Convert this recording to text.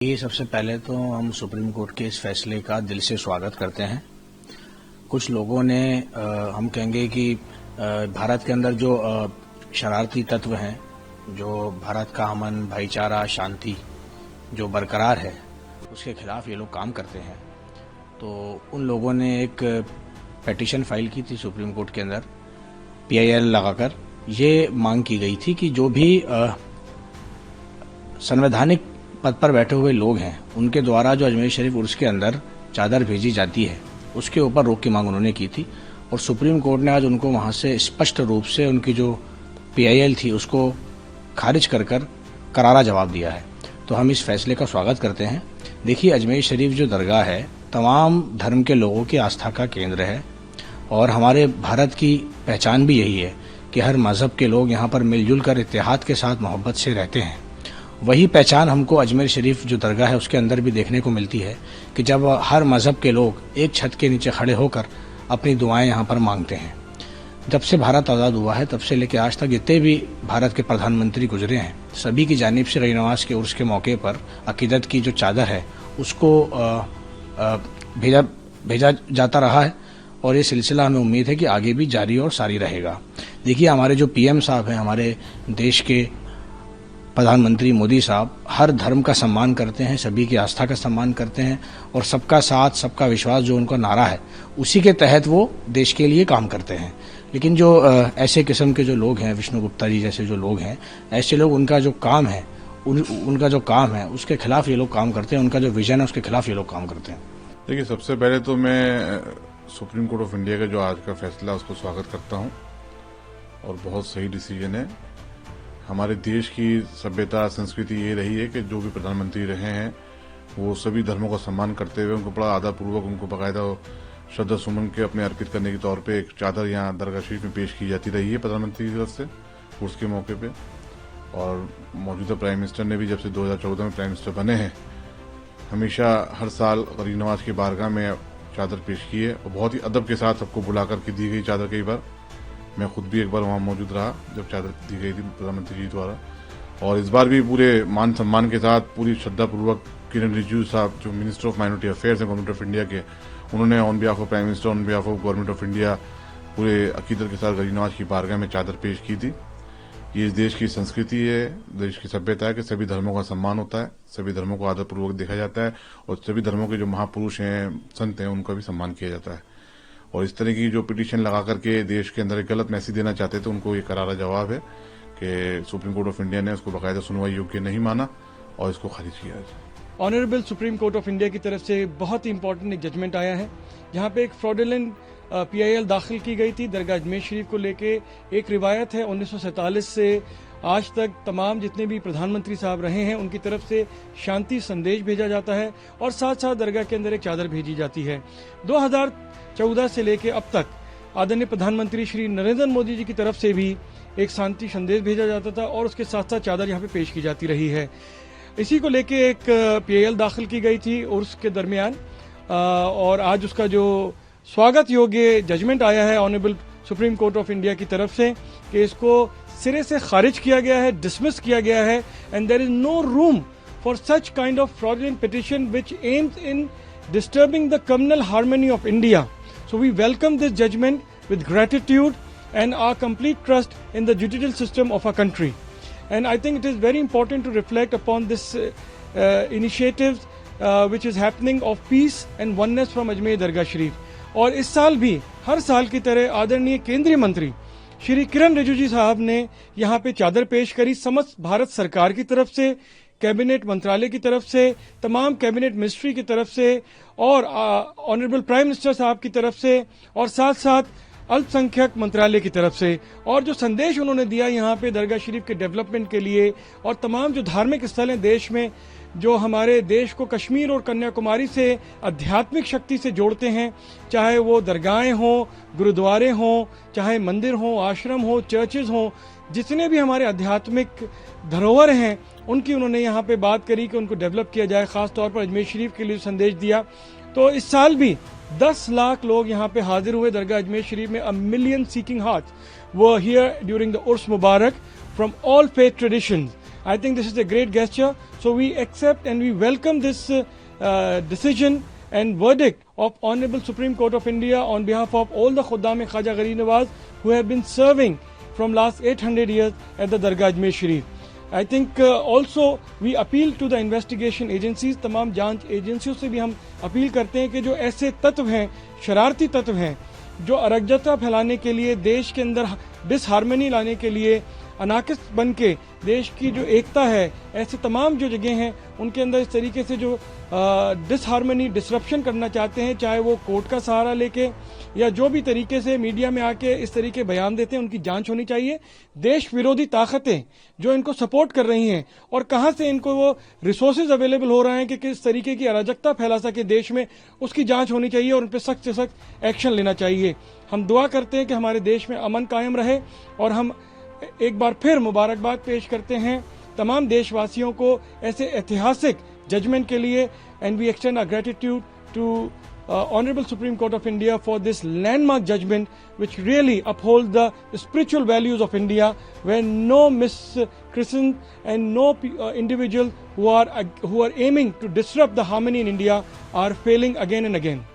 ये सबसे पहले तो हम सुप्रीम कोर्ट के इस फैसले का दिल से स्वागत करते हैं। कुछ लोगों ने हम कहेंगे कि भारत के अंदर जो शरारती तत्व हैं, जो भारत का अमन, भाईचारा, शांति जो बरकरार है, उसके खिलाफ ये लोग काम करते हैं। तो उन लोगों ने एक पिटीशन फाइल की थी सुप्रीम कोर्ट के अंदर, PIL लगाकर ये मांग की गई थी कि जो भी संवैधानिक पद पर बैठे हुए लोग हैं, उनके द्वारा जो अजमेर शरीफ उर्स के अंदर चादर भेजी जाती है, उसके ऊपर रोक की मांग उन्होंने की थी। और सुप्रीम कोर्ट ने आज उनको वहां से स्पष्ट रूप से उनकी जो PIL थी उसको खारिज कर करारा जवाब दिया है। तो हम इस फैसले का स्वागत करते हैं। देखिए, अजमेर शरीफ जो दरगाह है, तमाम धर्म के लोगों की आस्था का केंद्र है और हमारे भारत की पहचान भी यही है कि हर मजहब के लोग यहाँ पर मिलजुल कर इत्तेहाद के साथ मोहब्बत से रहते हैं। वही पहचान हमको अजमेर शरीफ जो दरगाह है उसके अंदर भी देखने को मिलती है कि जब हर मजहब के लोग एक छत के नीचे खड़े होकर अपनी दुआएं यहाँ पर मांगते हैं। जब से भारत आज़ाद हुआ है तब से लेकर आज तक जितने भी भारत के प्रधानमंत्री गुजरे हैं, सभी की जानिब से रही नवाज के उर्स के मौके पर अकीदत की जो चादर है उसको भेजा जाता रहा है और ये सिलसिला हमें उम्मीद है कि आगे भी जारी और सारी रहेगा। देखिए, हमारे जो PM साहब हैं, हमारे देश के प्रधानमंत्री मोदी साहब हर धर्म का सम्मान करते हैं, सभी की आस्था का सम्मान करते हैं और सबका साथ सबका विश्वास जो उनका नारा है, उसी के तहत वो देश के लिए काम करते हैं। लेकिन जो ऐसे किस्म के जो लोग हैं, विष्णु गुप्ता जी जैसे जो लोग हैं, ऐसे लोग उनका जो काम है उनका जो काम है उसके खिलाफ ये लोग काम करते हैं, उनका जो विजन है उसके खिलाफ ये लोग काम करते हैं। देखिए, सबसे पहले तो मैं सुप्रीम कोर्ट ऑफ इंडिया का जो आज का फैसला उसको स्वागत करता हूँ और बहुत सही डिसीजन है। हमारे देश की सभ्यता संस्कृति ये रही है कि जो भी प्रधानमंत्री रहे हैं वो सभी धर्मों का सम्मान करते हुए उनको बड़ा आदरपूर्वक उनको बाकायदा श्रद्धा सुमन के अपने अर्पित करने के तौर पे एक चादर यहाँ दरगाह शरीफ में पेश की जाती रही है प्रधानमंत्री की तरफ से उर्स के मौके पे। और मौजूदा प्राइम मिनिस्टर ने भी जब से 2014 में प्राइम मिनिस्टर बने हैं हमेशा हर साल गरीब नवाज की बारगाह में चादर पेश की है और बहुत ही अदब के साथ सबको बुला करके दी गई चादर। कई बार मैं खुद भी एक बार वहां मौजूद रहा जब चादर दी गई थी प्रधानमंत्री जी द्वारा, और इस बार भी पूरे मान सम्मान के साथ पूरी श्रद्धापूर्वक किरण रिजिजू साहब जो मिनिस्टर ऑफ माइनॉरिटी अफेयर्स हैं गवर्नमेंट ऑफ इंडिया के, उन्होंने on behalf of prime minister, on behalf of government of India पूरे अकीदत के साथ गरीब नवाज की बारगाह में चादर पेश की थी। ये इस देश की संस्कृति है, देश की सभ्यता है कि सभी धर्मों का सम्मान होता है, सभी धर्मों को आदरपूर्वक देखा जाता है और सभी धर्मों के जो महापुरुष हैं, संत हैं, उनका भी सम्मान किया जाता है। और इस तरह की जो पिटीशन लगा करके देश के अंदर एक गलत मैसेज देना चाहते थे, उनको ये करारा जवाब है कि सुप्रीम कोर्ट ऑफ इंडिया ने उसको बाकायदा सुनवाई योग्य नहीं माना और इसको खारिज किया। Honourable supreme court of India की तरफ से बहुत ही इंपॉर्टेंट एक जजमेंट आया है। यहाँ पे एक फ्रॉडुलेंट PIL दाखिल की गई थी दरगाह अजमेर शरीफ को लेके। एक रिवायत है 1947 से आज तक तमाम जितने भी प्रधानमंत्री साहब रहे हैं उनकी तरफ से शांति संदेश भेजा जाता है और साथ साथ दरगाह के अंदर एक चादर भेजी जाती है। 2014 से लेके अब तक आदरणीय प्रधानमंत्री श्री नरेंद्र मोदी जी की तरफ से भी एक शांति संदेश भेजा जाता था और उसके साथ साथ चादर यहाँ पे पेश की जाती रही है। इसी को लेके एक PIL दाखिल की गई थी उर्स के दरमियान और आज उसका जो स्वागत योग्य जजमेंट आया है honourable supreme court of India की तरफ से कि इसको सिरे से खारिज किया गया है, डिसमिस किया गया है and there is no room for such kind of fraudulent petition which aims in disturbing the communal harmony of India. So we welcome this judgment with gratitude and our complete trust in the judicial system of our country. And I think it is very important to reflect upon this initiatives which is happening of peace and oneness from Ajmer Dargah Sharif. और इस साल भी हर साल की तरह आदरणीय केंद्रीय मंत्री श्री किरण रिजिजू साहब ने यहाँ पे चादर पेश करी। समस्त भारत सरकार की तरफ से, कैबिनेट मंत्रालय की तरफ से, तमाम कैबिनेट मिनिस्ट्री की तरफ से और ऑनरेबल प्राइम मिनिस्टर साहब की तरफ से और साथ साथ अल्पसंख्यक मंत्रालय की तरफ से, और जो संदेश उन्होंने दिया यहाँ पे दरगाह शरीफ के डेवलपमेंट के लिए और तमाम जो धार्मिक स्थल हैं देश में जो हमारे देश को कश्मीर और कन्याकुमारी से आध्यात्मिक शक्ति से जोड़ते हैं, चाहे वो दरगाहें हों, गुरुद्वारे हों, चाहे मंदिर हों, आश्रम हो, चर्चेज हों, जितने भी हमारे आध्यात्मिक धरोहर हैं उनकी उन्होंने यहाँ पे बात करी कि उनको डेवलप किया जाए, खास तौर पर अजमेर शरीफ के लिए संदेश दिया। तो इस साल भी 10 लाख लोग यहाँ पे हाजिर हुए दरगाह अजमेर शरीफ में। 1 million seeking hearts were here during the Urs Mubarak from all faith traditions. I think this is a great gesture. So we accept and we welcome this decision and verdict of Honorable Supreme Court of India on behalf of all the Khuddam Khwaja Gharib Nawaz who have been serving from last 800 years at the Dargah Ajmer Sharif. I think also we appeal to the investigation agencies, तमाम जांच एजेंसियों से भी हम appeal करते हैं कि जो ऐसे तत्व हैं, शरारती तत्व हैं, जो अराजकता फैलाने के लिए, देश के अंदर डिसहार्मनी लाने के लिए, अनाकिस बन के देश की जो एकता है, ऐसे तमाम जो जगह हैं उनके अंदर इस तरीके से जो डिसहार्मनी, डिसरप्शन करना चाहते हैं, चाहे वो कोर्ट का सहारा लेके या जो भी तरीके से मीडिया में आके इस तरीके बयान देते हैं, उनकी जांच होनी चाहिए। देश विरोधी ताकतें जो इनको सपोर्ट कर रही हैं और कहां से इनको वो रिसोर्सेज अवेलेबल हो रहे हैं कि किस तरीके की अराजकता फैला सके देश में, उसकी जांच होनी चाहिए और उन पर सख्त से सख्त एक्शन लेना चाहिए। हम दुआ करते हैं कि हमारे देश में अमन कायम रहे और हम एक बार फिर मुबारकबाद पेश करते हैं तमाम देशवासियों को ऐसे ऐतिहासिक जजमेंट के लिए। And we extend our gratitude to Honorable Supreme Court of India for this landmark judgment which really upholds the spiritual values of India, where no miscreants and no individual who are aiming to disrupt the harmony in India are failing again and again.